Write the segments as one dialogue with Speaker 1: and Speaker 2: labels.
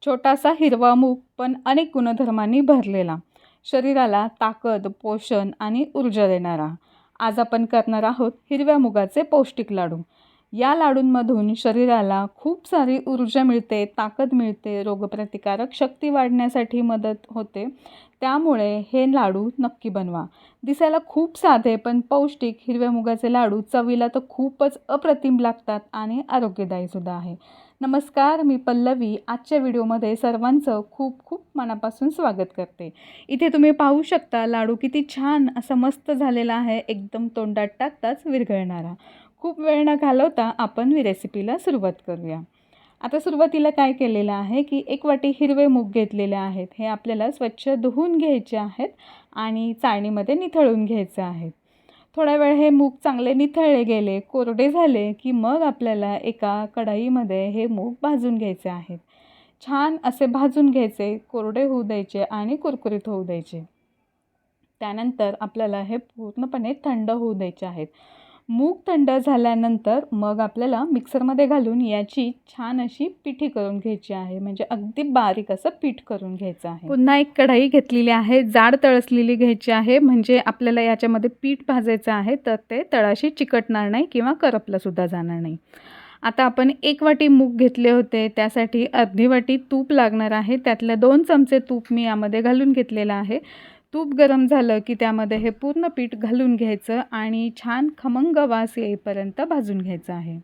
Speaker 1: छोटासा हिरवा मूग पण अनेक गुणधर्मांनी भरलेला, शरीराला ताकद, पोषण आणि ऊर्जा देणारा. आज आपण करणार आहोत हिरव्या मुगाचे पौष्टिक लाडू. या लाडूंमधून शरीराला खूप सारी ऊर्जा मिळते, ताकद मिळते, रोगप्रतिकारक शक्ती वाढण्यासाठी मदत होते. त्यामुळे हे लाडू नक्की बनवा. दिसायला खूप साधे पण पौष्टिक हिरव्या मुगाचे लाडू चवीला तर खूपच अप्रतिम लागतात आणि आरोग्यदायी सुद्धा आहे. नमस्कार, मी पल्लवी. आजच्या व्हिडिओमध्ये सर्वांचं खूप खूप मनापासून स्वागत करते. इथे तुम्ही पाहू शकता लाडू किती छान असा मस्त झालेला आहे, एकदम तोंडात टाकताच विरघळणारा. खूप वेळ न घालवता आपण रेसिपीला सुरुवात करूया. आता सुरुवातीला काय केलेलं आहे की 1 वाटी हिरवे मूग घेतलेले आहेत. हे आपल्याला स्वच्छ धुवून घ्यायचे आहेत आणि चाळणीमध्ये निथळून घ्यायचे आहेत. थोडा वेळ हे मूग चांगले निथळले गेले, कोरडे झाले की मग आपल्याला एका कढईमध्ये हे मूग भाजून घ्यायचे आहेत. छान असे भाजून घ्यायचे, कोरडे होऊ द्यायचे आणि कुरकुरीत होऊ द्यायचे. त्यानंतर आपल्याला हे पूर्णपणे थंड होऊ द्यायचे आहेत. मूग थंड झाल्यानंतर मग आपल्याला मिक्सरमध्ये घालून याची छान अशी पिठी करून घ्यायची आहे. म्हणजे अगदी बारीक असं पीठ करून घ्यायचं आहे. पुन्हा एक कढई घेतलेली आहे, जाड तळसलेली घ्यायची आहे. म्हणजे आपल्याला याच्यामध्ये पीठ भाजायचं आहे, तर ते तळाशी चिकटणार नाही किंवा करपलं सुद्धा जाणार नाही. आता आपण 1 वाटी मूग घेतले होते, त्यासाठी अर्धी वाटी तूप लागणार आहे. त्यातले 2 चमचे तूप मी यामध्ये घालून घेतलेलं आहे. तूप गरम झालं की त्यामध्ये हे पूर्ण पीठ घालून घ्यायचं आणि छान खमंग वास येईपर्यंत भाजून घ्यायचं आहे.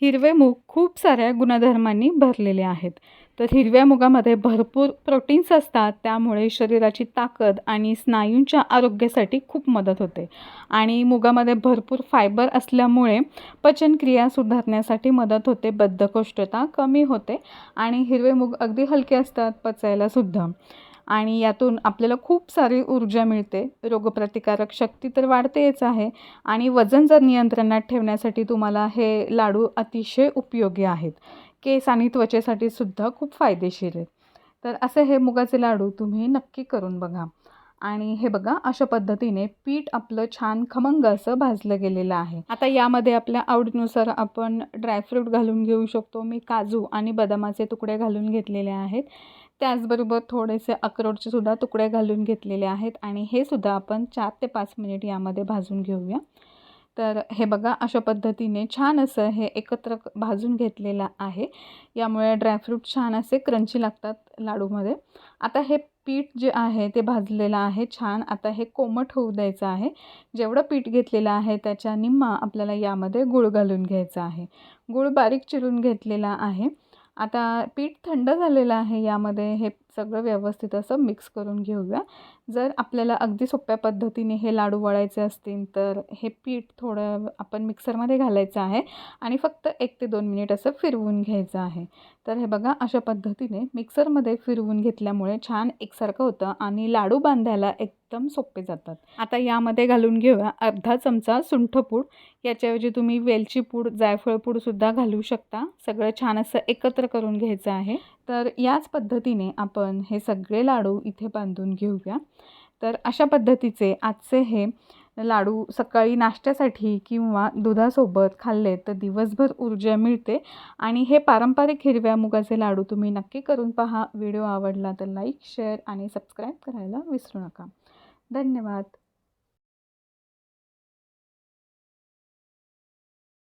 Speaker 1: हिरवे मूग खूप साऱ्या गुणधर्मांनी भरलेले आहेत. तर हिरव्या मुगामध्ये भरपूर प्रोटीन्स असतात, त्यामुळे शरीराची ताकद आणि स्नायूंच्या आरोग्यासाठी खूप मदत होते. आणि मुगामध्ये भरपूर फायबर असल्यामुळे पचनक्रिया सुधारण्यासाठी मदत होते, बद्धकोष्ठता कमी होते आणि हिरवे मूग अगदी हलके असतात पचायला सुद्धा. आणि यातून आपल्याला खूप सारी ऊर्जा मिळते, रोगप्रतिकारक शक्ती तर वाढतेच आहे आणि वजन जर नियंत्रणात ठेवण्यासाठी तुम्हाला हे लाडू अतिशय उपयोगी आहेत. केस आणि त्वचेसाठी सुद्धा खूप फायदेशीर आहेत. तर असे हे मुगाचे लाडू तुम्ही नक्की करून बघा. आणि हे बघा, अशा पद्धतीने पीठ आपलं छान खमंग असं भाजलं गेलेलं आहे. आता यामध्ये आपल्या आवडीनुसार आपण ड्रायफ्रूट घालून घेऊ शकतो. मी काजू आणि बदामाचे तुकडे घालून घेतलेले आहेत. त्याचबरोबर थोडेसे अक्रोडचे सुद्धा तुकडे घालून घेतलेले आहेत आणि हे सुद्धा आपण 4 ते 5 मिनिट यामध्ये भाजून घेऊया. तर हे बघा, अशा पद्धतीने छान असं हे एकत्र भाजून घेतलेलं आहे. यामुळे ड्रायफ्रूट छान असे क्रंची लागतात लाडूमध्ये. आता हे पीठ जे आहे ते भाजलेलं आहे छान. आता हे कोमट होऊ द्यायचं आहे. जेवढं पीठ घेतलेलं आहे त्याच्या निम्मा आपल्याला यामध्ये गूळ घालून घ्यायचा आहे. गूळ बारीक चिरून घेतलेला आहे. आता पीठ थंड झालेलं आहे. यामध्ये हे सगळं व्यवस्थित असं मिक्स करून घेऊया. जर आपल्याला अगदी सोप्या पद्धतीने हे लाडू वळायचे असतील तर हे पीठ थोडं आपण मिक्सरमध्ये घालायचं आहे आणि फक्त 1 ते 2 मिनिट असं फिरवून घ्यायचं आहे. तर हे बघा, अशा पद्धतीने मिक्सरमध्ये फिरवून घेतल्यामुळे छान एकसारखं होतं आणि लाडू बांधायला एकदम सोपे जातात. आता यामध्ये घालून घेऊया अर्धा चमचा सुंठपूड. याच्याऐवजी तुम्ही वेलची पूड, जायफळ पूडसुद्धा घालू शकता. सगळं छान असं एकत्र करून घ्यायचं आहे. तर याच पद्धतीने आपण हे सगळे लाडू इथे बांधून घेऊया. तर अशा पद्धतीचे आजचे हे लाडू सकाळी नाश्त्यासाठी किंवा दुधासोबत खाल्ले तर दिवसभर ऊर्जा मिळते. आणि हे पारंपरिक हिरव्या मुगाचे लाडू तुम्ही नक्की करून पहा. व्हिडिओ आवडला तर लाईक, शेअर आणि सबस्क्राईब करायला विसरू नका. धन्यवाद.